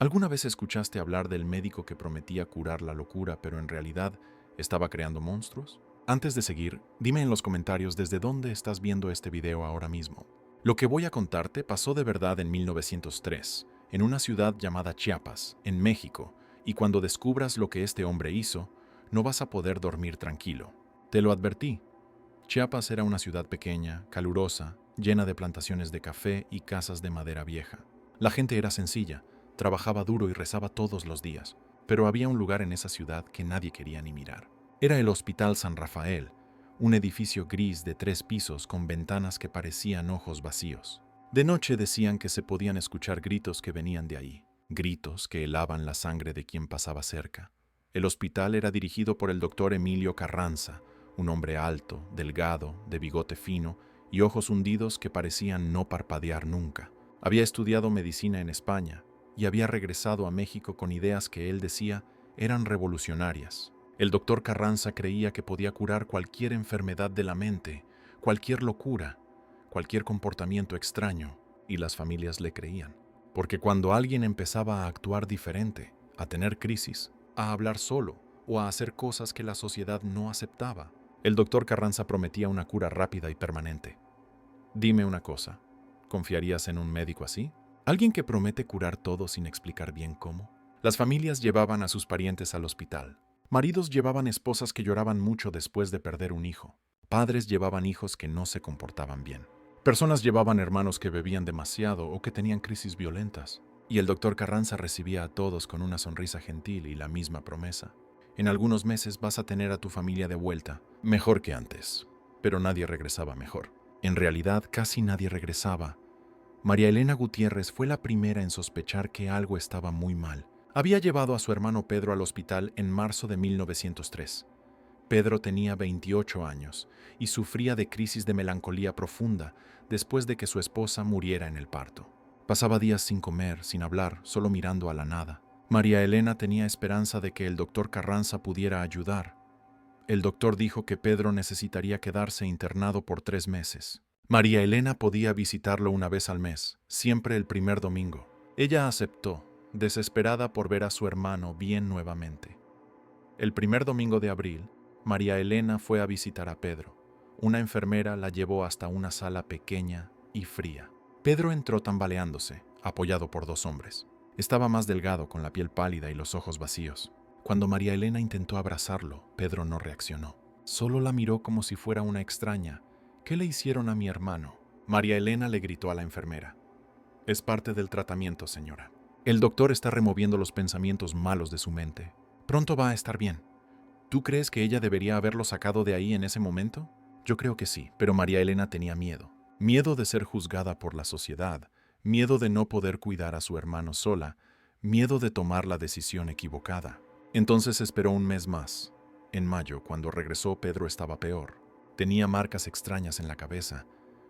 ¿Alguna vez escuchaste hablar del médico que prometía curar la locura, pero en realidad estaba creando monstruos? Antes de seguir, dime en los comentarios desde dónde estás viendo este video ahora mismo. Lo que voy a contarte pasó de verdad en 1903, en una ciudad llamada Chiapas, en México, y cuando descubras lo que este hombre hizo, no vas a poder dormir tranquilo. Te lo advertí. Chiapas era una ciudad pequeña, calurosa, llena de plantaciones de café y casas de madera vieja. La gente era sencilla, trabajaba duro y rezaba todos los días, pero había un lugar en esa ciudad que nadie quería ni mirar. Era el Hospital San Rafael, un edificio gris de 3 pisos con ventanas que parecían ojos vacíos. De noche decían que se podían escuchar gritos que venían de ahí, gritos que helaban la sangre de quien pasaba cerca. El hospital era dirigido por el doctor Emilio Carranza, un hombre alto, delgado, de bigote fino y ojos hundidos que parecían no parpadear nunca. Había estudiado medicina en España y había regresado a México con ideas que él decía eran revolucionarias. El doctor Carranza creía que podía curar cualquier enfermedad de la mente, cualquier locura, cualquier comportamiento extraño, y las familias le creían. Porque cuando alguien empezaba a actuar diferente, a tener crisis, a hablar solo o a hacer cosas que la sociedad no aceptaba, el doctor Carranza prometía una cura rápida y permanente. Dime una cosa, ¿confiarías en un médico así? ¿Alguien que promete curar todo sin explicar bien cómo? Las familias llevaban a sus parientes al hospital. Maridos llevaban esposas que lloraban mucho después de perder un hijo. Padres llevaban hijos que no se comportaban bien. Personas llevaban hermanos que bebían demasiado o que tenían crisis violentas. Y el doctor Carranza recibía a todos con una sonrisa gentil y la misma promesa. En algunos meses vas a tener a tu familia de vuelta, mejor que antes. Pero nadie regresaba mejor. En realidad, casi nadie regresaba. María Elena Gutiérrez fue la primera en sospechar que algo estaba muy mal. Había llevado a su hermano Pedro al hospital en marzo de 1903. Pedro tenía 28 años y sufría de crisis de melancolía profunda después de que su esposa muriera en el parto. Pasaba días sin comer, sin hablar, solo mirando a la nada. María Elena tenía esperanza de que el doctor Carranza pudiera ayudar. El doctor dijo que Pedro necesitaría quedarse internado por 3 meses. María Elena podía visitarlo una vez al mes, siempre el primer domingo. Ella aceptó, desesperada por ver a su hermano bien nuevamente. El primer domingo de abril, María Elena fue a visitar a Pedro. Una enfermera la llevó hasta una sala pequeña y fría. Pedro entró tambaleándose, apoyado por 2 hombres. Estaba más delgado, con la piel pálida y los ojos vacíos. Cuando María Elena intentó abrazarlo, Pedro no reaccionó. Solo la miró como si fuera una extraña. ¿Qué le hicieron a mi hermano? María Elena le gritó a la enfermera. Es parte del tratamiento, señora. El doctor está removiendo los pensamientos malos de su mente. Pronto va a estar bien. ¿Tú crees que ella debería haberlo sacado de ahí en ese momento? Yo creo que sí, pero María Elena tenía miedo. Miedo de ser juzgada por la sociedad, miedo de no poder cuidar a su hermano sola, miedo de tomar la decisión equivocada. Entonces esperó un mes más. En mayo, cuando regresó, Pedro estaba peor. Tenía marcas extrañas en la cabeza,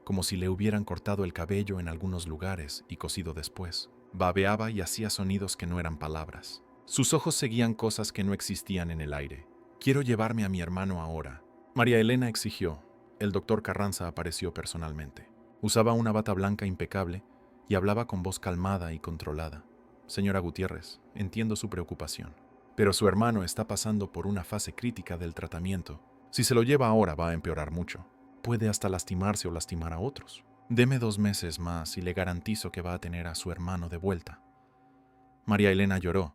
como si le hubieran cortado el cabello en algunos lugares y cosido después. Babeaba y hacía sonidos que no eran palabras. Sus ojos seguían cosas que no existían en el aire. Quiero llevarme a mi hermano ahora. María Elena exigió. El doctor Carranza apareció personalmente. Usaba una bata blanca impecable y hablaba con voz calmada y controlada. Señora Gutiérrez, entiendo su preocupación, pero su hermano está pasando por una fase crítica del tratamiento. Si se lo lleva ahora va a empeorar mucho. Puede hasta lastimarse o lastimar a otros. Deme 2 meses más y le garantizo que va a tener a su hermano de vuelta. María Elena lloró,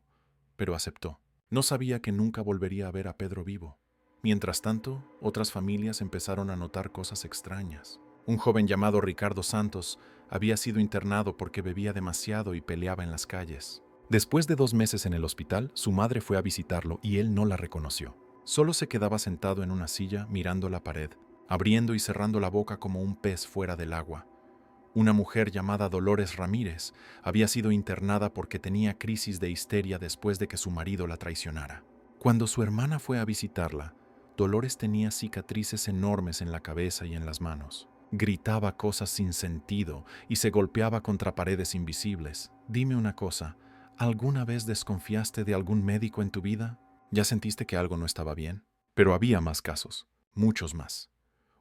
pero aceptó. No sabía que nunca volvería a ver a Pedro vivo. Mientras tanto, otras familias empezaron a notar cosas extrañas. Un joven llamado Ricardo Santos había sido internado porque bebía demasiado y peleaba en las calles. Después de 2 meses en el hospital, su madre fue a visitarlo y él no la reconoció. Solo se quedaba sentado en una silla mirando la pared, abriendo y cerrando la boca como un pez fuera del agua. Una mujer llamada Dolores Ramírez había sido internada porque tenía crisis de histeria después de que su marido la traicionara. Cuando su hermana fue a visitarla, Dolores tenía cicatrices enormes en la cabeza y en las manos. Gritaba cosas sin sentido y se golpeaba contra paredes invisibles. Dime una cosa, ¿alguna vez desconfiaste de algún médico en tu vida? ¿Ya sentiste que algo no estaba bien? Pero había más casos, muchos más.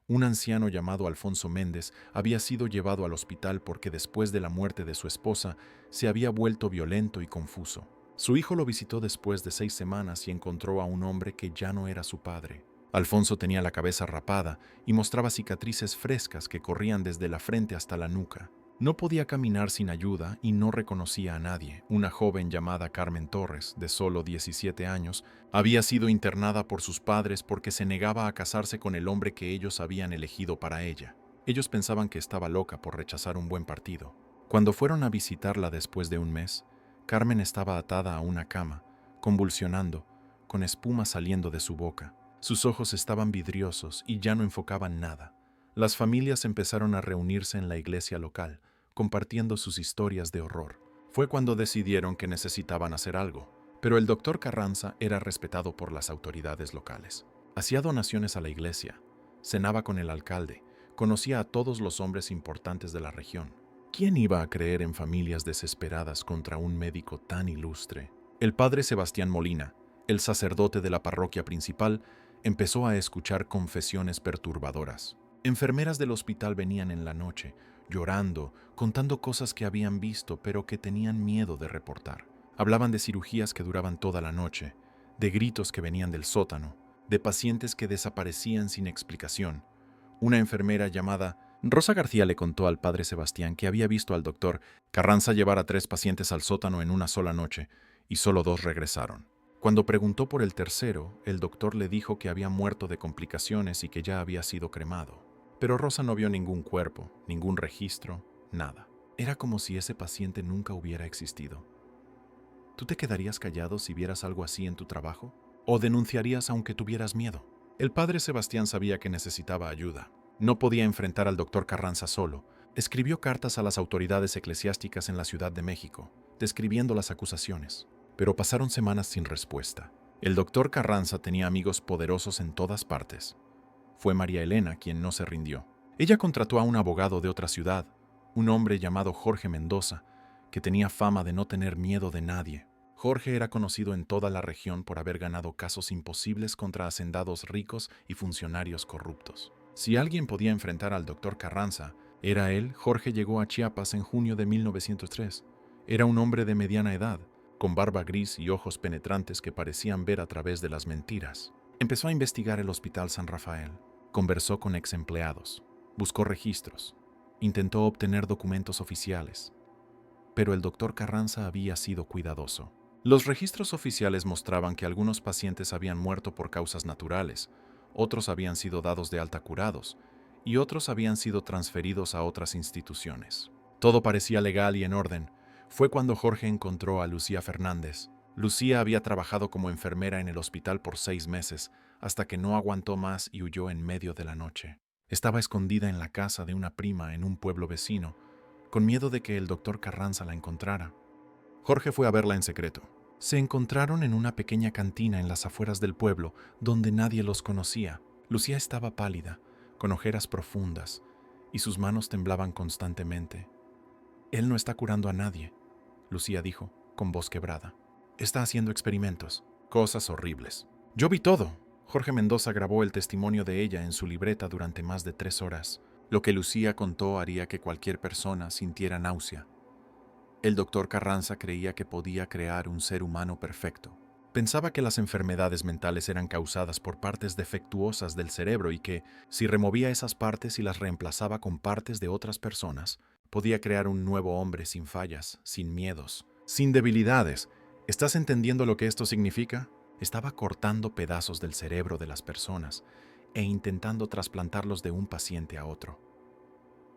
Un anciano llamado Alfonso Méndez había sido llevado al hospital porque después de la muerte de su esposa se había vuelto violento y confuso. Su hijo lo visitó después de 6 semanas y encontró a un hombre que ya no era su padre. Alfonso tenía la cabeza rapada y mostraba cicatrices frescas que corrían desde la frente hasta la nuca. No podía caminar sin ayuda y no reconocía a nadie. Una joven llamada Carmen Torres, de solo 17 años, había sido internada por sus padres porque se negaba a casarse con el hombre que ellos habían elegido para ella. Ellos pensaban que estaba loca por rechazar un buen partido. Cuando fueron a visitarla después de un mes, Carmen estaba atada a una cama, convulsionando, con espuma saliendo de su boca. Sus ojos estaban vidriosos y ya no enfocaban nada. Las familias empezaron a reunirse en la iglesia local, compartiendo sus historias de horror. Fue cuando decidieron que necesitaban hacer algo, pero el doctor Carranza era respetado por las autoridades locales. Hacía donaciones a la iglesia, cenaba con el alcalde, conocía a todos los hombres importantes de la región. ¿Quién iba a creer en familias desesperadas contra un médico tan ilustre? El padre Sebastián Molina, el sacerdote de la parroquia principal, empezó a escuchar confesiones perturbadoras. Enfermeras del hospital venían en la noche, llorando, contando cosas que habían visto pero que tenían miedo de reportar. Hablaban de cirugías que duraban toda la noche, de gritos que venían del sótano, de pacientes que desaparecían sin explicación. Una enfermera llamada Rosa García le contó al padre Sebastián que había visto al doctor Carranza llevar a 3 pacientes al sótano en una sola noche y solo 2 regresaron. Cuando preguntó por el tercero, el doctor le dijo que había muerto de complicaciones y que ya había sido cremado. Pero Rosa no vio ningún cuerpo, ningún registro, nada. Era como si ese paciente nunca hubiera existido. ¿Tú te quedarías callado si vieras algo así en tu trabajo? ¿O denunciarías aunque tuvieras miedo? El padre Sebastián sabía que necesitaba ayuda. No podía enfrentar al doctor Carranza solo. Escribió cartas a las autoridades eclesiásticas en la Ciudad de México, describiendo las acusaciones. Pero pasaron semanas sin respuesta. El doctor Carranza tenía amigos poderosos en todas partes. Fue María Elena quien no se rindió. Ella contrató a un abogado de otra ciudad, un hombre llamado Jorge Mendoza, que tenía fama de no tener miedo de nadie. Jorge era conocido en toda la región por haber ganado casos imposibles contra hacendados ricos y funcionarios corruptos. Si alguien podía enfrentar al doctor Carranza, era él. Jorge llegó a Chiapas en junio de 1903. Era un hombre de mediana edad, con barba gris y ojos penetrantes que parecían ver a través de las mentiras. Empezó a investigar el Hospital San Rafael. Conversó con ex empleados, buscó registros, intentó obtener documentos oficiales. Pero el doctor Carranza había sido cuidadoso. Los registros oficiales mostraban que algunos pacientes habían muerto por causas naturales, otros habían sido dados de alta curados y otros habían sido transferidos a otras instituciones. Todo parecía legal y en orden. Fue cuando Jorge encontró a Lucía Fernández. Lucía había trabajado como enfermera en el hospital por 6 meses, hasta que no aguantó más y huyó en medio de la noche. Estaba escondida en la casa de una prima en un pueblo vecino, con miedo de que el doctor Carranza la encontrara. Jorge fue a verla en secreto. Se encontraron en una pequeña cantina en las afueras del pueblo, donde nadie los conocía. Lucía estaba pálida, con ojeras profundas, y sus manos temblaban constantemente. «Él no está curando a nadie», Lucía dijo, con voz quebrada. «Está haciendo experimentos, cosas horribles». «Yo vi todo». Jorge Mendoza grabó el testimonio de ella en su libreta durante más de 3 horas. Lo que Lucía contó haría que cualquier persona sintiera náusea. El doctor Carranza creía que podía crear un ser humano perfecto. Pensaba que las enfermedades mentales eran causadas por partes defectuosas del cerebro y que, si removía esas partes y las reemplazaba con partes de otras personas, podía crear un nuevo hombre sin fallas, sin miedos, sin debilidades. ¿Estás entendiendo lo que esto significa? Estaba cortando pedazos del cerebro de las personas e intentando trasplantarlos de un paciente a otro.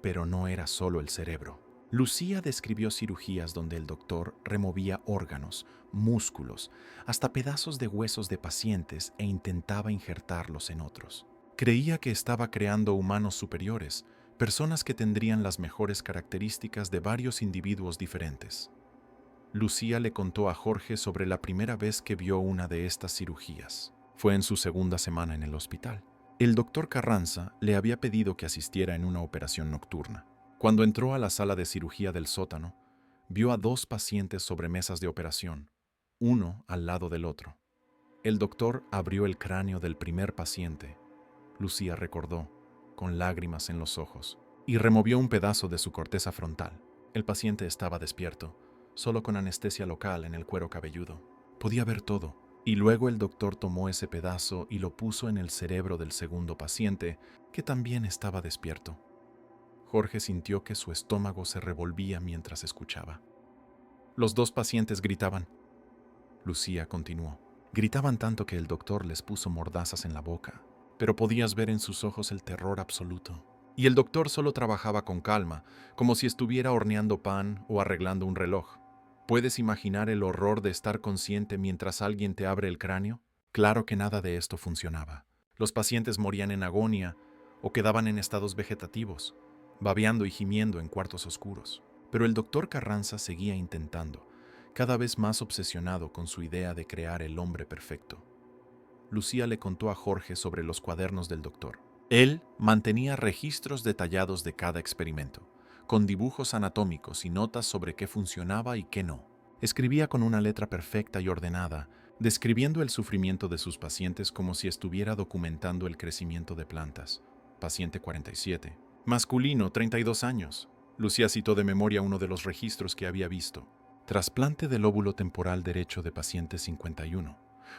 Pero no era solo el cerebro. Lucía describió cirugías donde el doctor removía órganos, músculos, hasta pedazos de huesos de pacientes e intentaba injertarlos en otros. Creía que estaba creando humanos superiores, personas que tendrían las mejores características de varios individuos diferentes. Lucía le contó a Jorge sobre la primera vez que vio una de estas cirugías. Fue en su segunda semana en el hospital. El doctor Carranza le había pedido que asistiera en una operación nocturna. Cuando entró a la sala de cirugía del sótano, vio a 2 pacientes sobre mesas de operación, uno al lado del otro. El doctor abrió el cráneo del primer paciente. Lucía recordó, con lágrimas en los ojos, y removió un pedazo de su corteza frontal. El paciente estaba despierto, solo con anestesia local en el cuero cabelludo. Podía ver todo, y luego el doctor tomó ese pedazo y lo puso en el cerebro del segundo paciente, que también estaba despierto. Jorge sintió que su estómago se revolvía mientras escuchaba. Los dos pacientes gritaban. Lucía continuó. Gritaban tanto que el doctor les puso mordazas en la boca, pero podías ver en sus ojos el terror absoluto. Y el doctor solo trabajaba con calma, como si estuviera horneando pan o arreglando un reloj. ¿Puedes imaginar el horror de estar consciente mientras alguien te abre el cráneo? Claro que nada de esto funcionaba. Los pacientes morían en agonía o quedaban en estados vegetativos, babeando y gimiendo en cuartos oscuros. Pero el doctor Carranza seguía intentando, cada vez más obsesionado con su idea de crear el hombre perfecto. Lucía le contó a Jorge sobre los cuadernos del doctor. Él mantenía registros detallados de cada experimento, con dibujos anatómicos y notas sobre qué funcionaba y qué no. Escribía con una letra perfecta y ordenada, describiendo el sufrimiento de sus pacientes como si estuviera documentando el crecimiento de plantas. Paciente 47. Masculino, 32 años. Lucía citó de memoria uno de los registros que había visto. Trasplante del lóbulo temporal derecho de paciente 51.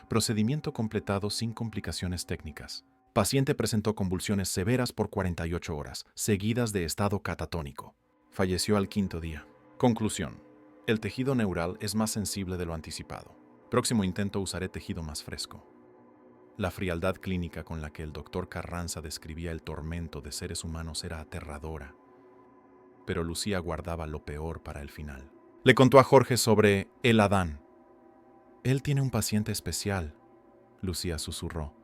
Procedimiento completado sin complicaciones técnicas. Paciente presentó convulsiones severas por 48 horas, seguidas de estado catatónico. Falleció al 5º día. Conclusión. El tejido neural es más sensible de lo anticipado. Próximo intento usaré tejido más fresco. La frialdad clínica con la que el doctor Carranza describía el tormento de seres humanos era aterradora. Pero Lucía guardaba lo peor para el final. Le contó a Jorge sobre el Adán. Él tiene un paciente especial, Lucía susurró,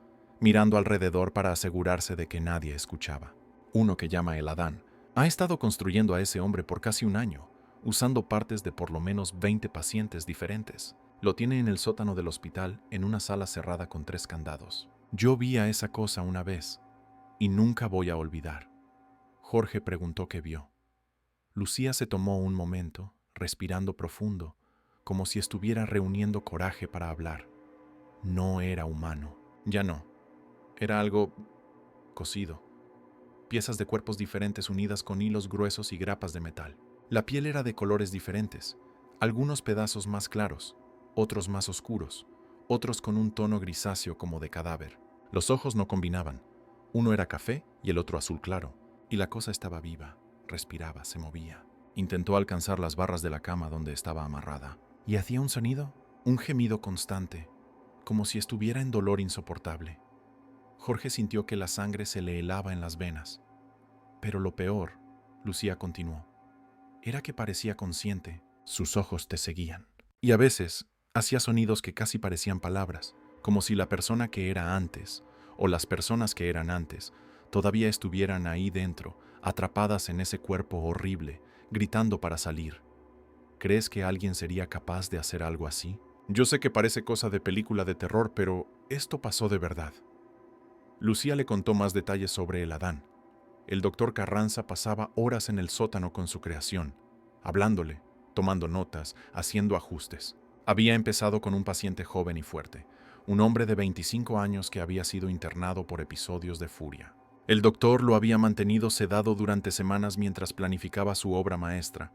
mirando alrededor para asegurarse de que nadie escuchaba. Uno que llama el Adán. Ha estado construyendo a ese hombre por casi un año, usando partes de por lo menos 20 pacientes diferentes. Lo tiene en el sótano del hospital, en una sala cerrada con 3 candados. Yo vi a esa cosa una vez, y nunca voy a olvidar. Jorge preguntó qué vio. Lucía se tomó un momento, respirando profundo, como si estuviera reuniendo coraje para hablar. No era humano. Ya no. Era algo cosido. Piezas de cuerpos diferentes unidas con hilos gruesos y grapas de metal. La piel era de colores diferentes, algunos pedazos más claros, otros más oscuros, otros con un tono grisáceo como de cadáver. Los ojos no combinaban. Uno era café y el otro azul claro, y la cosa estaba viva, respiraba, se movía. Intentó alcanzar las barras de la cama donde estaba amarrada, y hacía un sonido, un gemido constante, como si estuviera en dolor insoportable. Jorge sintió que la sangre se le helaba en las venas. Pero lo peor, Lucía continuó, era que parecía consciente. Sus ojos te seguían. Y a veces hacía sonidos que casi parecían palabras, como si la persona que era antes, o las personas que eran antes, todavía estuvieran ahí dentro, atrapadas en ese cuerpo horrible, gritando para salir. ¿Crees que alguien sería capaz de hacer algo así? Yo sé que parece cosa de película de terror, pero esto pasó de verdad. Lucía le contó más detalles sobre el Adán. El doctor Carranza pasaba horas en el sótano con su creación, hablándole, tomando notas, haciendo ajustes. Había empezado con un paciente joven y fuerte, un hombre de 25 años que había sido internado por episodios de furia. El doctor lo había mantenido sedado durante semanas mientras planificaba su obra maestra.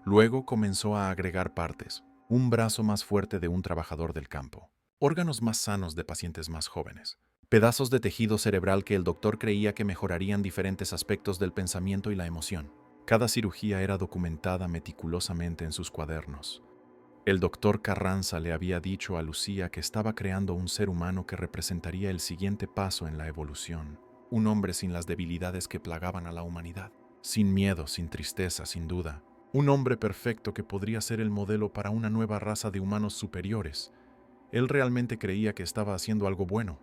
Luego comenzó a agregar partes, un brazo más fuerte de un trabajador del campo, órganos más sanos de pacientes más jóvenes, pedazos de tejido cerebral que el doctor creía que mejorarían diferentes aspectos del pensamiento y la emoción. Cada cirugía era documentada meticulosamente en sus cuadernos. El doctor Carranza le había dicho a Lucía que estaba creando un ser humano que representaría el siguiente paso en la evolución, un hombre sin las debilidades que plagaban a la humanidad, sin miedo, sin tristeza, sin duda, un hombre perfecto que podría ser el modelo para una nueva raza de humanos superiores. Él realmente creía que estaba haciendo algo bueno.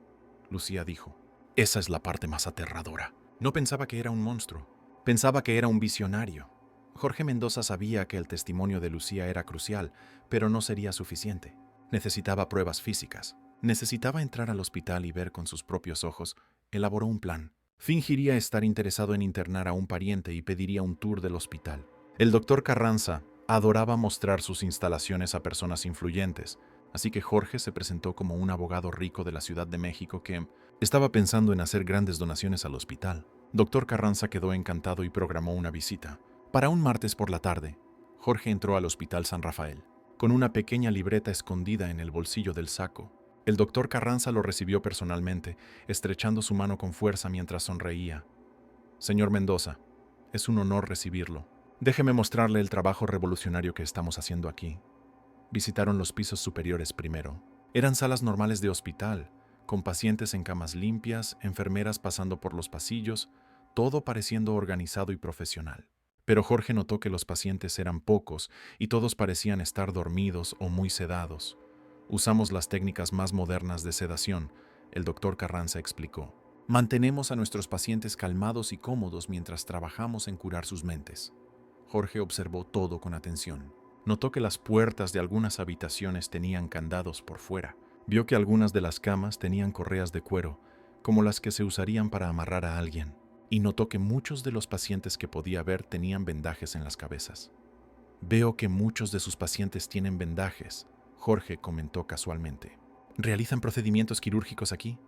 Lucía dijo, esa es la parte más aterradora. No pensaba que era un monstruo, pensaba que era un visionario. Jorge Mendoza sabía que el testimonio de Lucía era crucial, pero no sería suficiente. Necesitaba pruebas físicas. Necesitaba entrar al hospital y ver con sus propios ojos. Elaboró un plan. Fingiría estar interesado en internar a un pariente y pediría un tour del hospital. El doctor Carranza adoraba mostrar sus instalaciones a personas influyentes, así que Jorge se presentó como un abogado rico de la Ciudad de México que estaba pensando en hacer grandes donaciones al hospital. Doctor Carranza quedó encantado y programó una visita. Para un martes por la tarde, Jorge entró al Hospital San Rafael, con una pequeña libreta escondida en el bolsillo del saco. El doctor Carranza lo recibió personalmente, estrechando su mano con fuerza mientras sonreía. Señor Mendoza, es un honor recibirlo. Déjeme mostrarle el trabajo revolucionario que estamos haciendo aquí. Visitaron los pisos superiores primero. Eran salas normales de hospital, con pacientes en camas limpias, enfermeras pasando por los pasillos, todo pareciendo organizado y profesional. Pero Jorge notó que los pacientes eran pocos y todos parecían estar dormidos o muy sedados. Usamos las técnicas más modernas de sedación, el doctor Carranza explicó. Mantenemos a nuestros pacientes calmados y cómodos mientras trabajamos en curar sus mentes. Jorge observó todo con atención. Notó que las puertas de algunas habitaciones tenían candados por fuera. Vio que algunas de las camas tenían correas de cuero, como las que se usarían para amarrar a alguien. Y notó que muchos de los pacientes que podía ver tenían vendajes en las cabezas. Veo que muchos de sus pacientes tienen vendajes, Jorge comentó casualmente. ¿Realizan procedimientos quirúrgicos aquí?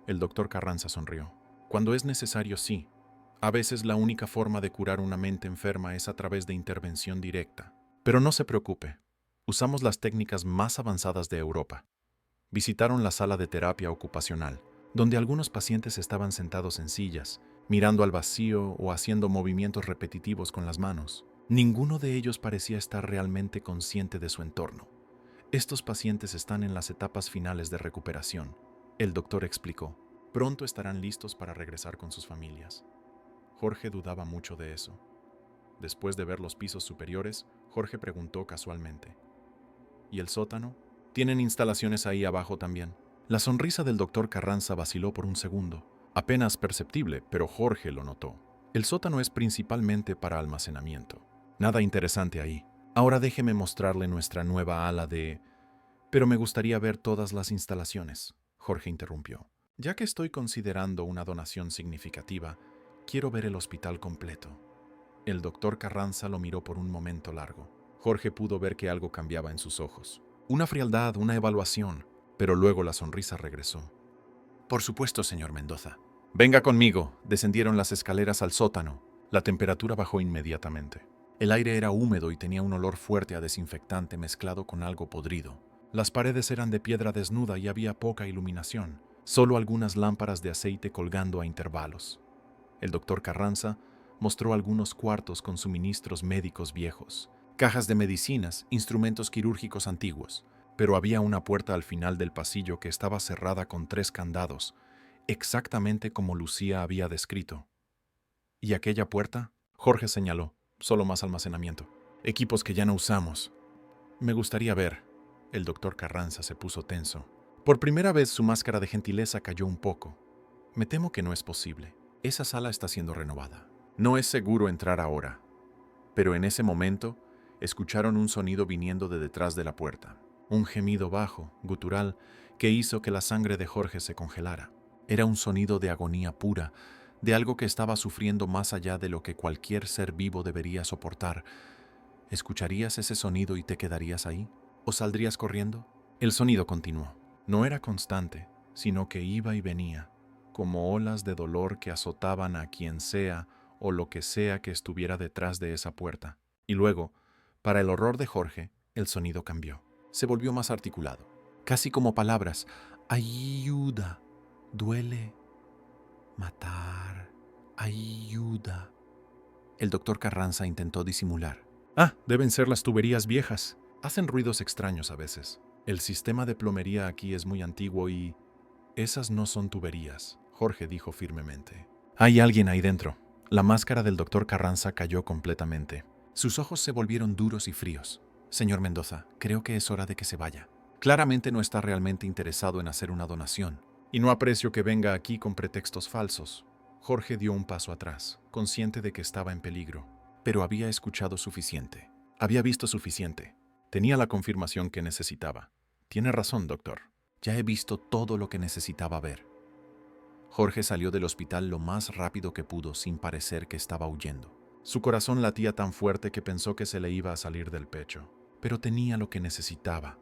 El doctor Carranza sonrió. Cuando es necesario, sí. A veces la única forma de curar una mente enferma es a través de intervención directa. Pero no se preocupe, usamos las técnicas más avanzadas de Europa. Visitaron la sala de terapia ocupacional, donde algunos pacientes estaban sentados en sillas, mirando al vacío o haciendo movimientos repetitivos con las manos. Ninguno de ellos parecía estar realmente consciente de su entorno. Estos pacientes están en las etapas finales de recuperación, el doctor explicó. Pronto estarán listos para regresar con sus familias. Jorge dudaba mucho de eso. Después de ver los pisos superiores, Jorge preguntó casualmente. ¿Y el sótano? ¿Tienen instalaciones ahí abajo también? La sonrisa del doctor Carranza vaciló por un segundo. Apenas perceptible, pero Jorge lo notó. El sótano es principalmente para almacenamiento. Nada interesante ahí. Ahora déjeme mostrarle nuestra nueva ala de... Pero me gustaría ver todas las instalaciones, Jorge interrumpió. Ya que estoy considerando una donación significativa, quiero ver el hospital completo. El doctor Carranza lo miró por un momento largo. Jorge pudo ver que algo cambiaba en sus ojos. Una frialdad, una evaluación, pero luego la sonrisa regresó. Por supuesto, señor Mendoza. Venga conmigo. Descendieron las escaleras al sótano. La temperatura bajó inmediatamente. El aire era húmedo y tenía un olor fuerte a desinfectante mezclado con algo podrido. Las paredes eran de piedra desnuda y había poca iluminación, solo algunas lámparas de aceite colgando a intervalos. El doctor Carranza mostró algunos cuartos con suministros médicos viejos, cajas de medicinas, instrumentos quirúrgicos antiguos, pero había una puerta al final del pasillo que estaba cerrada con 3 candados, exactamente como Lucía había descrito. ¿Y aquella puerta? Jorge señaló, solo más almacenamiento. Equipos que ya no usamos. Me gustaría ver. El doctor Carranza se puso tenso. Por primera vez su máscara de gentileza cayó un poco. Me temo que no es posible. Esa sala está siendo renovada. No es seguro entrar ahora. Pero en ese momento, escucharon un sonido viniendo de detrás de la puerta. Un gemido bajo, gutural, que hizo que la sangre de Jorge se congelara. Era un sonido de agonía pura, de algo que estaba sufriendo más allá de lo que cualquier ser vivo debería soportar. ¿Escucharías ese sonido y te quedarías ahí? ¿O saldrías corriendo? El sonido continuó. No era constante, sino que iba y venía, como olas de dolor que azotaban a quien sea o lo que sea que estuviera detrás de esa puerta. Y luego, para el horror de Jorge, el sonido cambió. Se volvió más articulado, casi como palabras. Ayuda, duele, matar, ayuda. El doctor Carranza intentó disimular. Deben ser las tuberías viejas. Hacen ruidos extraños a veces. El sistema de plomería aquí es muy antiguo y... Esas no son tuberías, Jorge dijo firmemente. Hay alguien ahí dentro. La máscara del doctor Carranza cayó completamente. Sus ojos se volvieron duros y fríos. Señor Mendoza, creo que es hora de que se vaya. Claramente no está realmente interesado en hacer una donación. Y no aprecio que venga aquí con pretextos falsos. Jorge dio un paso atrás, consciente de que estaba en peligro. Pero había escuchado suficiente. Había visto suficiente. Tenía la confirmación que necesitaba. Tiene razón, doctor. Ya he visto todo lo que necesitaba ver. Jorge salió del hospital lo más rápido que pudo, sin parecer que estaba huyendo. Su corazón latía tan fuerte que pensó que se le iba a salir del pecho. Pero tenía lo que necesitaba.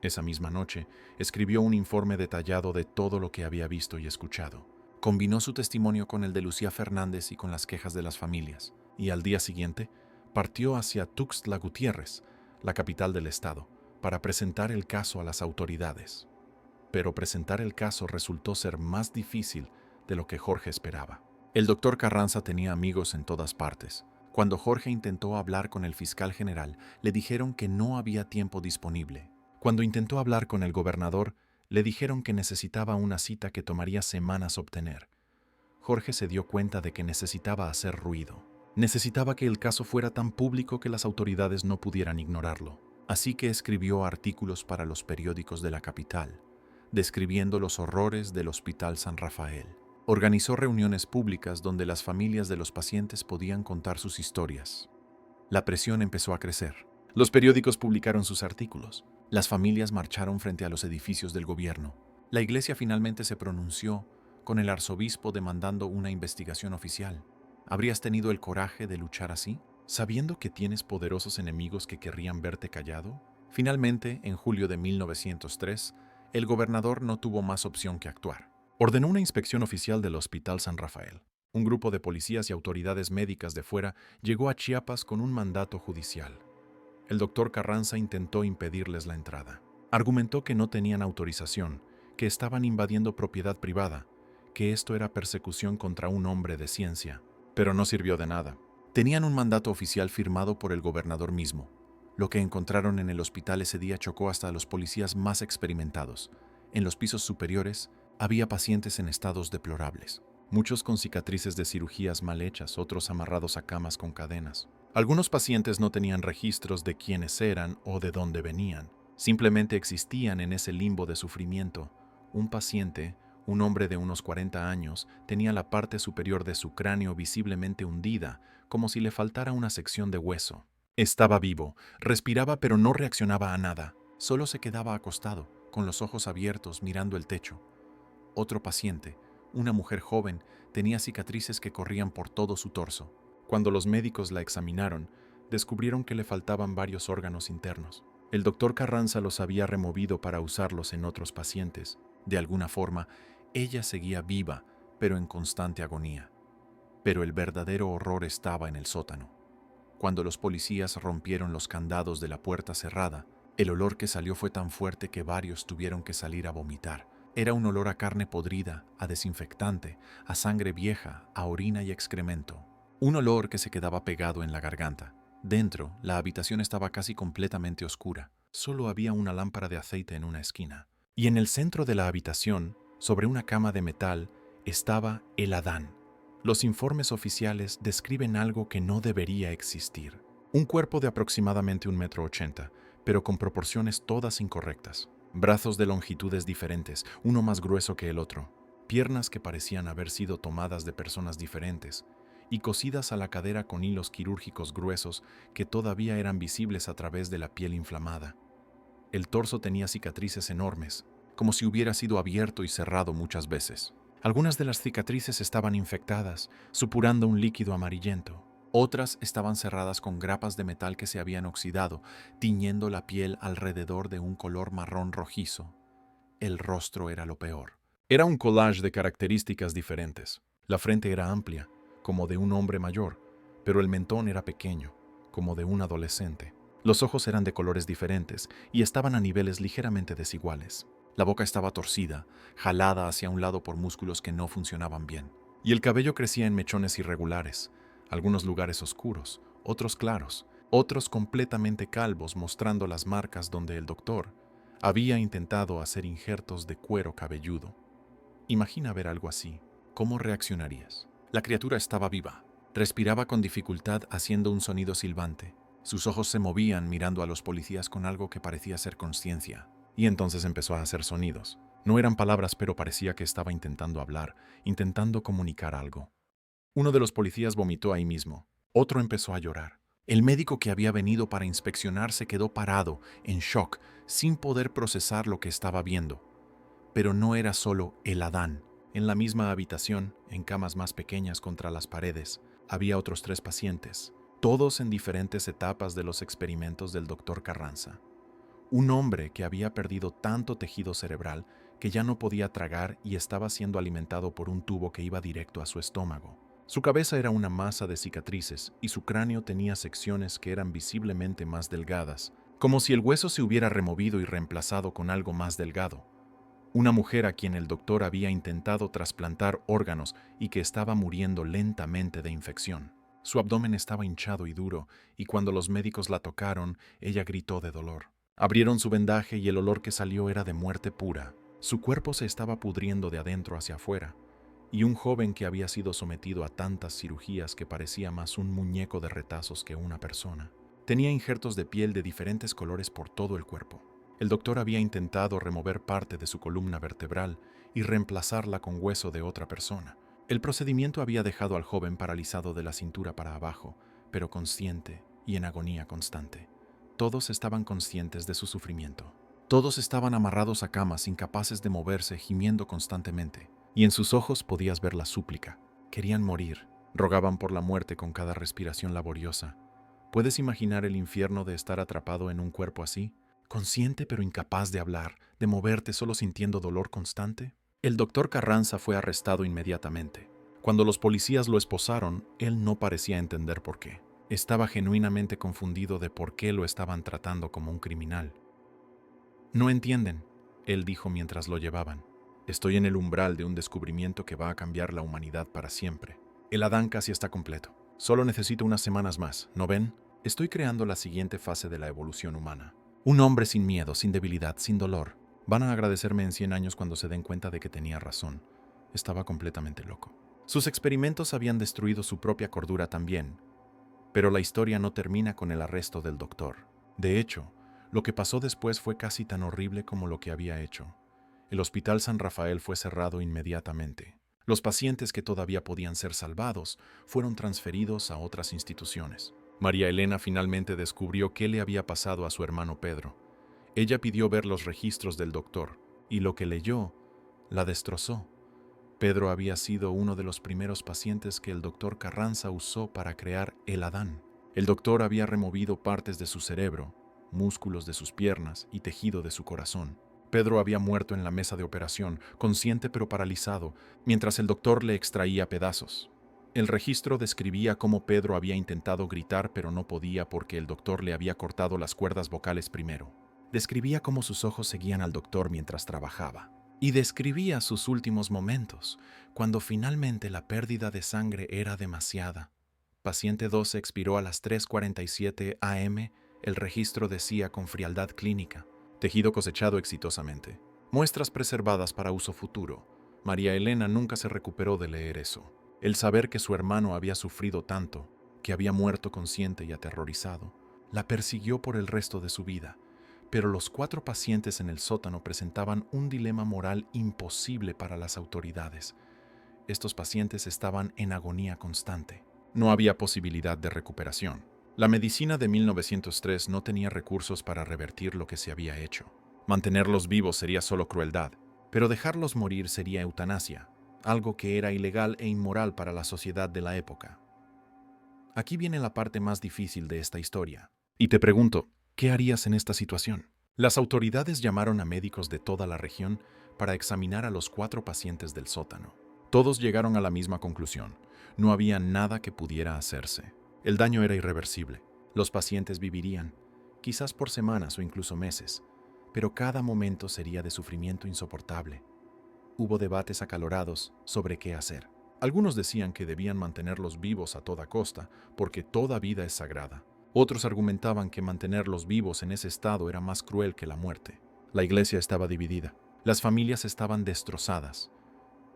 Esa misma noche, escribió un informe detallado de todo lo que había visto y escuchado. Combinó su testimonio con el de Lucía Fernández y con las quejas de las familias, y al día siguiente partió hacia Tuxtla Gutiérrez, la capital del estado, para presentar el caso a las autoridades. Pero presentar el caso resultó ser más difícil de lo que Jorge esperaba. El doctor Carranza tenía amigos en todas partes. Cuando Jorge intentó hablar con el fiscal general, le dijeron que no había tiempo disponible. Cuando intentó hablar con el gobernador, le dijeron que necesitaba una cita que tomaría semanas obtener. Jorge se dio cuenta de que necesitaba hacer ruido. Necesitaba que el caso fuera tan público que las autoridades no pudieran ignorarlo. Así que escribió artículos para los periódicos de la capital, describiendo los horrores del Hospital San Rafael. Organizó reuniones públicas donde las familias de los pacientes podían contar sus historias. La presión empezó a crecer. Los periódicos publicaron sus artículos. Las familias marcharon frente a los edificios del gobierno. La iglesia finalmente se pronunció, con el arzobispo demandando una investigación oficial. ¿Habrías tenido el coraje de luchar así, sabiendo que tienes poderosos enemigos que querrían verte callado? Finalmente, en julio de 1903, el gobernador no tuvo más opción que actuar. Ordenó una inspección oficial del Hospital San Rafael. Un grupo de policías y autoridades médicas de fuera llegó a Chiapas con un mandato judicial. El doctor Carranza intentó impedirles la entrada. Argumentó que no tenían autorización, que estaban invadiendo propiedad privada, que esto era persecución contra un hombre de ciencia. Pero no sirvió de nada. Tenían un mandato oficial firmado por el gobernador mismo. Lo que encontraron en el hospital ese día chocó hasta a los policías más experimentados. En los pisos superiores había pacientes en estados deplorables. Muchos con cicatrices de cirugías mal hechas, otros amarrados a camas con cadenas. Algunos pacientes no tenían registros de quiénes eran o de dónde venían. Simplemente existían en ese limbo de sufrimiento. Un paciente, un hombre de unos 40 años, tenía la parte superior de su cráneo visiblemente hundida, como si le faltara una sección de hueso. Estaba vivo, respiraba pero no reaccionaba a nada. Solo se quedaba acostado, con los ojos abiertos, mirando el techo. Otro paciente, una mujer joven, tenía cicatrices que corrían por todo su torso. Cuando los médicos la examinaron, descubrieron que le faltaban varios órganos internos. El doctor Carranza los había removido para usarlos en otros pacientes. De alguna forma, ella seguía viva, pero en constante agonía. Pero el verdadero horror estaba en el sótano. Cuando los policías rompieron los candados de la puerta cerrada, el olor que salió fue tan fuerte que varios tuvieron que salir a vomitar. Era un olor a carne podrida, a desinfectante, a sangre vieja, a orina y excremento. Un olor que se quedaba pegado en la garganta. Dentro, la habitación estaba casi completamente oscura. Solo había una lámpara de aceite en una esquina. Y en el centro de la habitación, sobre una cama de metal, estaba el Adán. Los informes oficiales describen algo que no debería existir. Un cuerpo de aproximadamente 1,80 m, pero con proporciones todas incorrectas. Brazos de longitudes diferentes, uno más grueso que el otro. Piernas que parecían haber sido tomadas de personas diferentes y cosidas a la cadera con hilos quirúrgicos gruesos que todavía eran visibles a través de la piel inflamada. El torso tenía cicatrices enormes, como si hubiera sido abierto y cerrado muchas veces. Algunas de las cicatrices estaban infectadas, supurando un líquido amarillento. Otras estaban cerradas con grapas de metal que se habían oxidado, tiñendo la piel alrededor de un color marrón rojizo. El rostro era lo peor. Era un collage de características diferentes. La frente era amplia, como de un hombre mayor, pero el mentón era pequeño, como de un adolescente. Los ojos eran de colores diferentes y estaban a niveles ligeramente desiguales. La boca estaba torcida, jalada hacia un lado por músculos que no funcionaban bien. Y el cabello crecía en mechones irregulares, algunos lugares oscuros, otros claros, otros completamente calvos, mostrando las marcas donde el doctor había intentado hacer injertos de cuero cabelludo. Imagina ver algo así. ¿Cómo reaccionarías? La criatura estaba viva. Respiraba con dificultad haciendo un sonido silbante. Sus ojos se movían mirando a los policías con algo que parecía ser consciencia. Y entonces empezó a hacer sonidos. No eran palabras, pero parecía que estaba intentando hablar, intentando comunicar algo. Uno de los policías vomitó ahí mismo. Otro empezó a llorar. El médico que había venido para inspeccionar se quedó parado, en shock, sin poder procesar lo que estaba viendo. Pero no era solo el Adán. En la misma habitación, en camas más pequeñas contra las paredes, había otros 3 pacientes, todos en diferentes etapas de los experimentos del doctor Carranza. Un hombre que había perdido tanto tejido cerebral que ya no podía tragar y estaba siendo alimentado por un tubo que iba directo a su estómago. Su cabeza era una masa de cicatrices y su cráneo tenía secciones que eran visiblemente más delgadas, como si el hueso se hubiera removido y reemplazado con algo más delgado. Una mujer a quien el doctor había intentado trasplantar órganos y que estaba muriendo lentamente de infección. Su abdomen estaba hinchado y duro, y cuando los médicos la tocaron, ella gritó de dolor. Abrieron su vendaje y el olor que salió era de muerte pura. Su cuerpo se estaba pudriendo de adentro hacia afuera, y un joven que había sido sometido a tantas cirugías que parecía más un muñeco de retazos que una persona. Tenía injertos de piel de diferentes colores por todo el cuerpo. El doctor había intentado remover parte de su columna vertebral y reemplazarla con hueso de otra persona. El procedimiento había dejado al joven paralizado de la cintura para abajo, pero consciente y en agonía constante. Todos estaban conscientes de su sufrimiento. Todos estaban amarrados a camas, incapaces de moverse, gimiendo constantemente. Y en sus ojos podías ver la súplica. Querían morir. Rogaban por la muerte con cada respiración laboriosa. ¿Puedes imaginar el infierno de estar atrapado en un cuerpo así? Consciente pero incapaz de hablar, de moverte solo sintiendo dolor constante. El doctor Carranza fue arrestado inmediatamente. Cuando los policías lo esposaron, él no parecía entender por qué. Estaba genuinamente confundido de por qué lo estaban tratando como un criminal. No entienden, él dijo mientras lo llevaban. Estoy en el umbral de un descubrimiento que va a cambiar la humanidad para siempre. El Adán casi está completo. Solo necesito unas semanas más, ¿no ven? Estoy creando la siguiente fase de la evolución humana. Un hombre sin miedo, sin debilidad, sin dolor. Van a agradecerme en 100 años cuando se den cuenta de que tenía razón. Estaba completamente loco. Sus experimentos habían destruido su propia cordura también. Pero la historia no termina con el arresto del doctor. De hecho, lo que pasó después fue casi tan horrible como lo que había hecho. El Hospital San Rafael fue cerrado inmediatamente. Los pacientes que todavía podían ser salvados fueron transferidos a otras instituciones. María Elena finalmente descubrió qué le había pasado a su hermano Pedro. Ella pidió ver los registros del doctor, y lo que leyó la destrozó. Pedro había sido uno de los primeros pacientes que el doctor Carranza usó para crear el Adán. El doctor había removido partes de su cerebro, músculos de sus piernas y tejido de su corazón. Pedro había muerto en la mesa de operación, consciente pero paralizado, mientras el doctor le extraía pedazos. El registro describía cómo Pedro había intentado gritar pero no podía porque el doctor le había cortado las cuerdas vocales primero. Describía cómo sus ojos seguían al doctor mientras trabajaba. Y describía sus últimos momentos, cuando finalmente la pérdida de sangre era demasiada. Paciente 12 expiró a las 3:47 am, el registro decía con frialdad clínica. Tejido cosechado exitosamente. Muestras preservadas para uso futuro. María Elena nunca se recuperó de leer eso. El saber que su hermano había sufrido tanto, que había muerto consciente y aterrorizado, la persiguió por el resto de su vida. Pero los 4 pacientes en el sótano presentaban un dilema moral imposible para las autoridades. Estos pacientes estaban en agonía constante. No había posibilidad de recuperación. La medicina de 1903 no tenía recursos para revertir lo que se había hecho. Mantenerlos vivos sería solo crueldad, pero dejarlos morir sería eutanasia, algo que era ilegal e inmoral para la sociedad de la época. Aquí viene la parte más difícil de esta historia. Y te pregunto, ¿qué harías en esta situación? Las autoridades llamaron a médicos de toda la región para examinar a los 4 pacientes del sótano. Todos llegaron a la misma conclusión. No había nada que pudiera hacerse. El daño era irreversible. Los pacientes vivirían, quizás por semanas o incluso meses, pero cada momento sería de sufrimiento insoportable. Hubo debates acalorados sobre qué hacer. Algunos decían que debían mantenerlos vivos a toda costa, porque toda vida es sagrada. Otros argumentaban que mantenerlos vivos en ese estado era más cruel que la muerte. La iglesia estaba dividida. Las familias estaban destrozadas.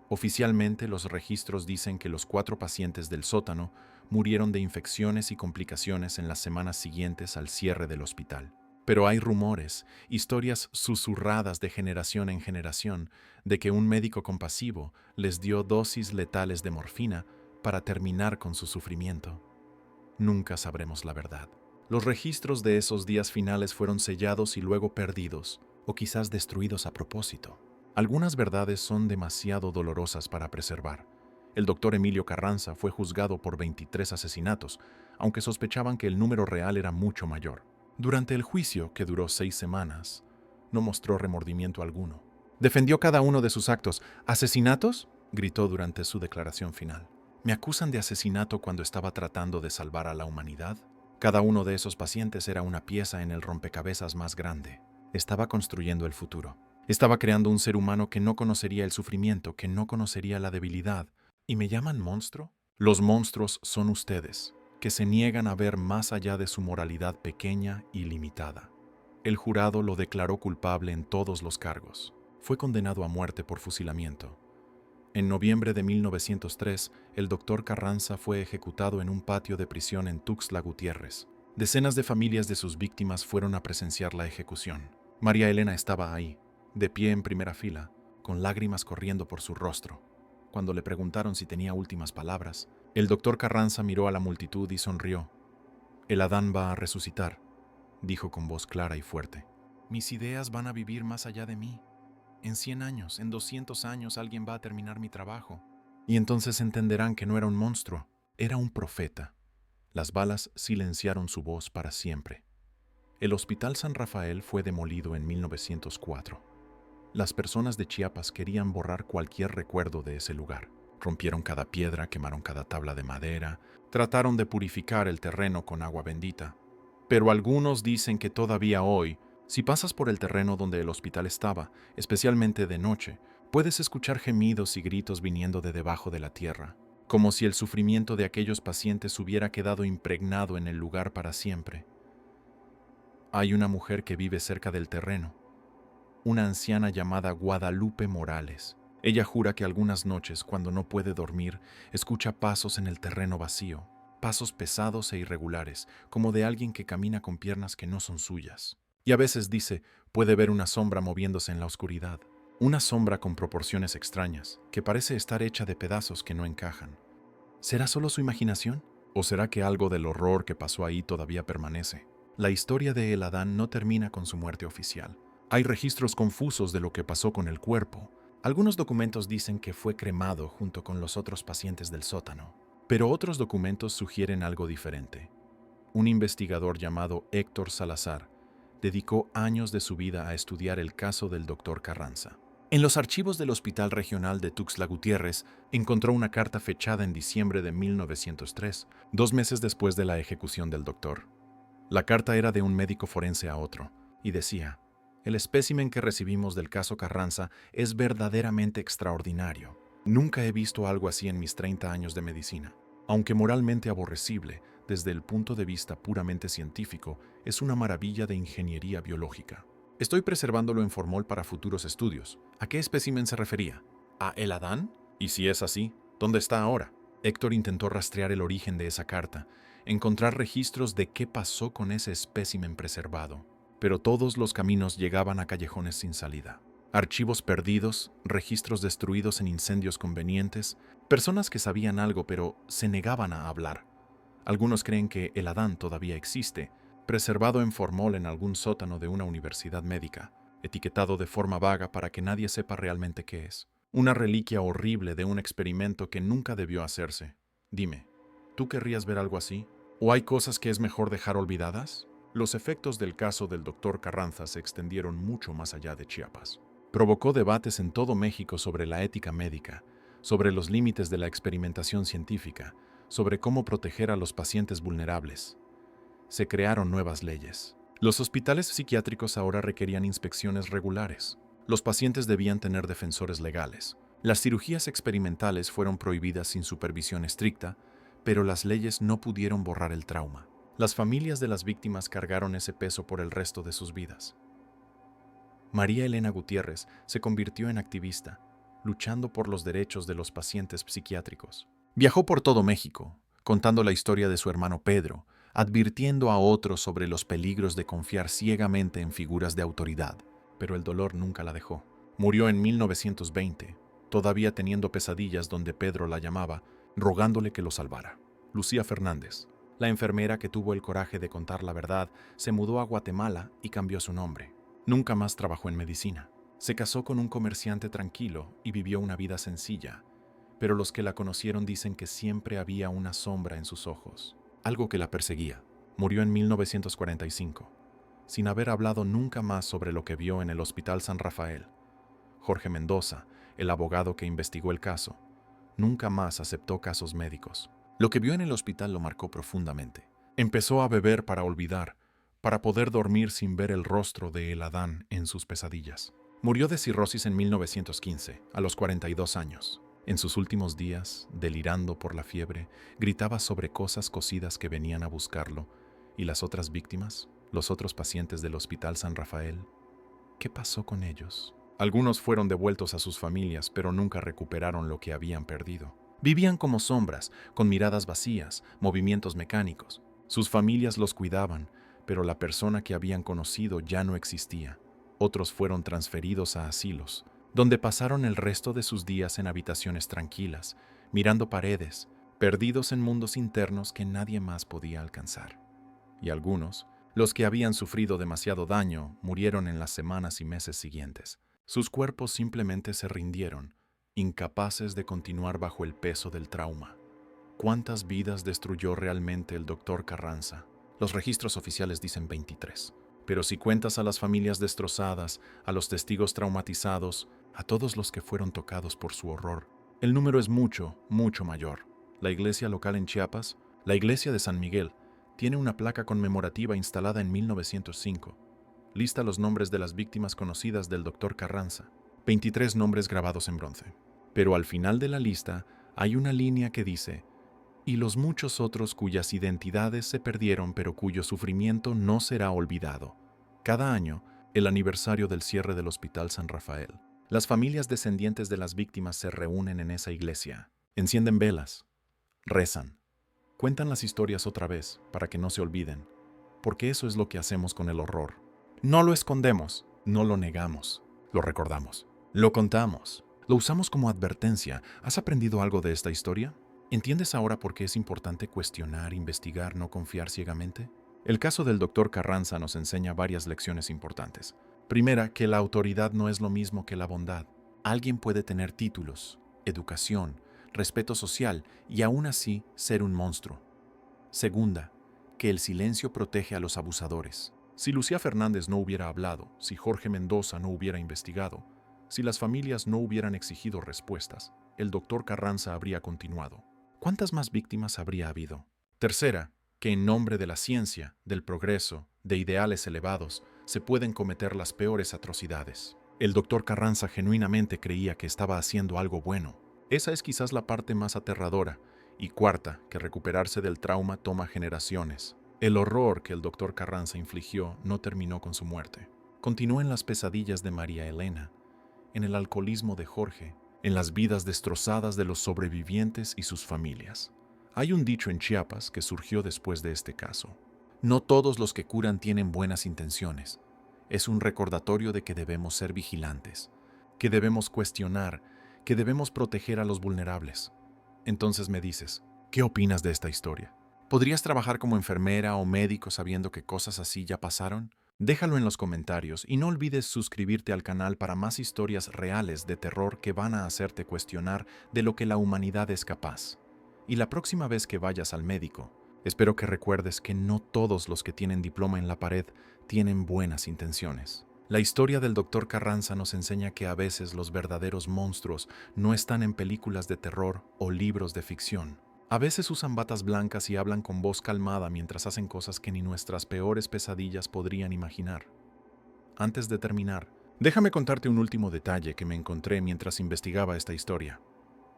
Oficialmente, los registros dicen que los 4 pacientes del sótano murieron de infecciones y complicaciones en las semanas siguientes al cierre del hospital. Pero hay rumores, historias susurradas de generación en generación, de que un médico compasivo les dio dosis letales de morfina para terminar con su sufrimiento. Nunca sabremos la verdad. Los registros de esos días finales fueron sellados y luego perdidos, o quizás destruidos a propósito. Algunas verdades son demasiado dolorosas para preservar. El doctor Emilio Carranza fue juzgado por 23 asesinatos, aunque sospechaban que el número real era mucho mayor. Durante el juicio, que duró 6 semanas, no mostró remordimiento alguno. Defendió cada uno de sus actos. ¿Asesinatos?, gritó durante su declaración final. ¿Me acusan de asesinato cuando estaba tratando de salvar a la humanidad? Cada uno de esos pacientes era una pieza en el rompecabezas más grande. Estaba construyendo el futuro. Estaba creando un ser humano que no conocería el sufrimiento, que no conocería la debilidad. ¿Y me llaman monstruo? Los monstruos son ustedes, que se niegan a ver más allá de su moralidad pequeña y limitada. El jurado lo declaró culpable en todos los cargos. Fue condenado a muerte por fusilamiento. En noviembre de 1903, el doctor Carranza fue ejecutado en un patio de prisión en Tuxtla Gutiérrez. Decenas de familias de sus víctimas fueron a presenciar la ejecución. María Elena estaba ahí, de pie en primera fila, con lágrimas corriendo por su rostro. Cuando le preguntaron si tenía últimas palabras, el doctor Carranza miró a la multitud y sonrió. «El Adán va a resucitar», dijo con voz clara y fuerte. «Mis ideas van a vivir más allá de mí. En 100 años, en 200 años, alguien va a terminar mi trabajo. Y entonces entenderán que no era un monstruo, era un profeta». Las balas silenciaron su voz para siempre. El Hospital San Rafael fue demolido en 1904. Las personas de Chiapas querían borrar cualquier recuerdo de ese lugar. Rompieron cada piedra, quemaron cada tabla de madera, trataron de purificar el terreno con agua bendita. Pero algunos dicen que todavía hoy, si pasas por el terreno donde el hospital estaba, especialmente de noche, puedes escuchar gemidos y gritos viniendo de debajo de la tierra, como si el sufrimiento de aquellos pacientes hubiera quedado impregnado en el lugar para siempre. Hay una mujer que vive cerca del terreno, una anciana llamada Guadalupe Morales. Ella jura que algunas noches, cuando no puede dormir, escucha pasos en el terreno vacío, pasos pesados e irregulares, como de alguien que camina con piernas que no son suyas. Y a veces dice, puede ver una sombra moviéndose en la oscuridad, una sombra con proporciones extrañas, que parece estar hecha de pedazos que no encajan. ¿Será solo su imaginación? ¿O será que algo del horror que pasó ahí todavía permanece? La historia de El Adán no termina con su muerte oficial. Hay registros confusos de lo que pasó con el cuerpo. Algunos documentos dicen que fue cremado junto con los otros pacientes del sótano, pero otros documentos sugieren algo diferente. Un investigador llamado Héctor Salazar dedicó años de su vida a estudiar el caso del doctor Carranza. En los archivos del Hospital Regional de Tuxtla Gutiérrez encontró una carta fechada en diciembre de 1903, 2 meses después de la ejecución del doctor. La carta era de un médico forense a otro, y decía: «El espécimen que recibimos del caso Carranza es verdaderamente extraordinario. Nunca he visto algo así en mis 30 años de medicina. Aunque moralmente aborrecible, desde el punto de vista puramente científico, es una maravilla de ingeniería biológica. Estoy preservándolo en formol para futuros estudios». ¿A qué espécimen se refería? ¿A El Adán? Y si es así, ¿dónde está ahora? Héctor intentó rastrear el origen de esa carta, encontrar registros de qué pasó con ese espécimen preservado. Pero todos los caminos llegaban a callejones sin salida. Archivos perdidos, registros destruidos en incendios convenientes, personas que sabían algo pero se negaban a hablar. Algunos creen que el Adán todavía existe, preservado en formol en algún sótano de una universidad médica, etiquetado de forma vaga para que nadie sepa realmente qué es. Una reliquia horrible de un experimento que nunca debió hacerse. Dime, ¿tú querrías ver algo así? ¿O hay cosas que es mejor dejar olvidadas? Los efectos del caso del doctor Carranza se extendieron mucho más allá de Chiapas. Provocó debates en todo México sobre la ética médica, sobre los límites de la experimentación científica, sobre cómo proteger a los pacientes vulnerables. Se crearon nuevas leyes. Los hospitales psiquiátricos ahora requerían inspecciones regulares. Los pacientes debían tener defensores legales. Las cirugías experimentales fueron prohibidas sin supervisión estricta, pero las leyes no pudieron borrar el trauma. Las familias de las víctimas cargaron ese peso por el resto de sus vidas. María Elena Gutiérrez se convirtió en activista, luchando por los derechos de los pacientes psiquiátricos. Viajó por todo México, contando la historia de su hermano Pedro, advirtiendo a otros sobre los peligros de confiar ciegamente en figuras de autoridad, pero el dolor nunca la dejó. Murió en 1920, todavía teniendo pesadillas donde Pedro la llamaba, rogándole que lo salvara. Lucía Fernández, la enfermera que tuvo el coraje de contar la verdad, se mudó a Guatemala y cambió su nombre. Nunca más trabajó en medicina. Se casó con un comerciante tranquilo y vivió una vida sencilla, pero los que la conocieron dicen que siempre había una sombra en sus ojos, algo que la perseguía. Murió en 1945, sin haber hablado nunca más sobre lo que vio en el Hospital San Rafael. Jorge Mendoza, el abogado que investigó el caso, nunca más aceptó casos médicos. Lo que vio en el hospital lo marcó profundamente. Empezó a beber para olvidar, para poder dormir sin ver el rostro de El Adán en sus pesadillas. Murió de cirrosis en 1915, a los 42 años. En sus últimos días, delirando por la fiebre, gritaba sobre cosas cocidas que venían a buscarlo. ¿Y las otras víctimas? ¿Los otros pacientes del Hospital San Rafael? ¿Qué pasó con ellos? Algunos fueron devueltos a sus familias, pero nunca recuperaron lo que habían perdido. Vivían como sombras, con miradas vacías, movimientos mecánicos. Sus familias los cuidaban, pero la persona que habían conocido ya no existía. Otros fueron transferidos a asilos, donde pasaron el resto de sus días en habitaciones tranquilas, mirando paredes, perdidos en mundos internos que nadie más podía alcanzar. Y algunos, los que habían sufrido demasiado daño, murieron en las semanas y meses siguientes. Sus cuerpos simplemente se rindieron, incapaces de continuar bajo el peso del trauma. ¿Cuántas vidas destruyó realmente el doctor Carranza? Los registros oficiales dicen 23. Pero si cuentas a las familias destrozadas, a los testigos traumatizados, a todos los que fueron tocados por su horror, el número es mucho, mucho mayor. La iglesia local en Chiapas, la iglesia de San Miguel, tiene una placa conmemorativa instalada en 1905. Lista los nombres de las víctimas conocidas del doctor Carranza. 23 nombres grabados en bronce. Pero al final de la lista hay una línea que dice: y los muchos otros cuyas identidades se perdieron pero cuyo sufrimiento no será olvidado. Cada año, el aniversario del cierre del Hospital San Rafael, las familias descendientes de las víctimas se reúnen en esa iglesia, encienden velas, rezan, cuentan las historias otra vez para que no se olviden, porque eso es lo que hacemos con el horror. No lo escondemos, no lo negamos, lo recordamos, lo contamos, lo usamos como advertencia. ¿Has aprendido algo de esta historia? ¿Entiendes ahora por qué es importante cuestionar, investigar, no confiar ciegamente? El caso del doctor Carranza nos enseña varias lecciones importantes. Primera, que la autoridad no es lo mismo que la bondad. Alguien puede tener títulos, educación, respeto social y aún así ser un monstruo. Segunda, que el silencio protege a los abusadores. Si Lucía Fernández no hubiera hablado, si Jorge Mendoza no hubiera investigado, si las familias no hubieran exigido respuestas, el doctor Carranza habría continuado. ¿Cuántas más víctimas habría habido? Tercera, que en nombre de la ciencia, del progreso, de ideales elevados, se pueden cometer las peores atrocidades. El doctor Carranza genuinamente creía que estaba haciendo algo bueno. Esa es quizás la parte más aterradora. Y cuarta, que recuperarse del trauma toma generaciones. El horror que el doctor Carranza infligió no terminó con su muerte. Continuó en las pesadillas de María Elena, en el alcoholismo de Jorge, en las vidas destrozadas de los sobrevivientes y sus familias. Hay un dicho en Chiapas que surgió después de este caso: no todos los que curan tienen buenas intenciones. Es un recordatorio de que debemos ser vigilantes, que debemos cuestionar, que debemos proteger a los vulnerables. Entonces me dices, ¿qué opinas de esta historia? ¿Podrías trabajar como enfermera o médico sabiendo que cosas así ya pasaron? Déjalo en los comentarios y no olvides suscribirte al canal para más historias reales de terror que van a hacerte cuestionar de lo que la humanidad es capaz. Y la próxima vez que vayas al médico, espero que recuerdes que no todos los que tienen diploma en la pared tienen buenas intenciones. La historia del doctor Carranza nos enseña que a veces los verdaderos monstruos no están en películas de terror o libros de ficción. A veces usan batas blancas y hablan con voz calmada mientras hacen cosas que ni nuestras peores pesadillas podrían imaginar. Antes de terminar, déjame contarte un último detalle que me encontré mientras investigaba esta historia.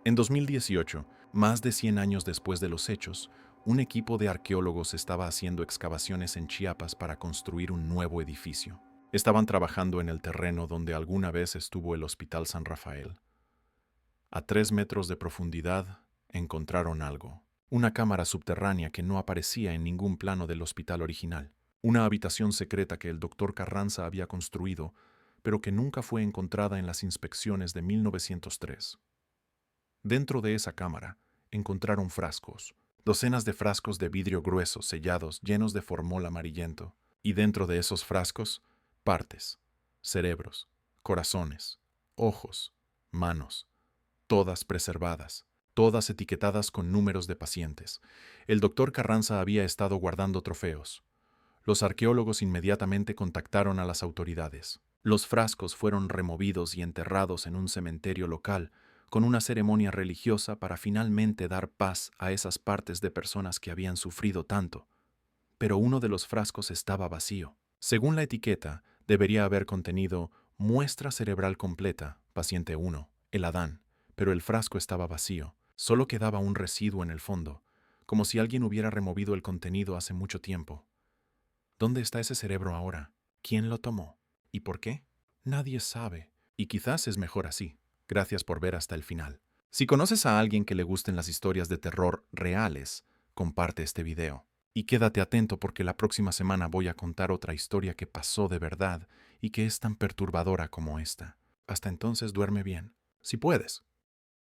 En 2018, más de 100 años después de los hechos, un equipo de arqueólogos estaba haciendo excavaciones en Chiapas para construir un nuevo edificio. Estaban trabajando en el terreno donde alguna vez estuvo el Hospital San Rafael. A 3 metros de profundidad, encontraron algo. Una cámara subterránea que no aparecía en ningún plano del hospital original. Una habitación secreta que el doctor Carranza había construido, pero que nunca fue encontrada en las inspecciones de 1903. Dentro de esa cámara, encontraron frascos, docenas de frascos de vidrio grueso, sellados, llenos de formol amarillento. Y dentro de esos frascos, partes, cerebros, corazones, ojos, manos, todas preservadas, todas etiquetadas con números de pacientes. El doctor Carranza había estado guardando trofeos. Los arqueólogos inmediatamente contactaron a las autoridades. Los frascos fueron removidos y enterrados en un cementerio local, con una ceremonia religiosa para finalmente dar paz a esas partes de personas que habían sufrido tanto. Pero uno de los frascos estaba vacío. Según la etiqueta, debería haber contenido muestra cerebral completa, paciente 1, el Adán, pero el frasco estaba vacío. Solo quedaba un residuo en el fondo, como si alguien hubiera removido el contenido hace mucho tiempo. ¿Dónde está ese cerebro ahora? ¿Quién lo tomó? ¿Y por qué? Nadie sabe, y quizás es mejor así. Gracias por ver hasta el final. Si conoces a alguien que le gusten las historias de terror reales, comparte este video. Y quédate atento porque la próxima semana voy a contar otra historia que pasó de verdad y que es tan perturbadora como esta. Hasta entonces duerme bien, si puedes.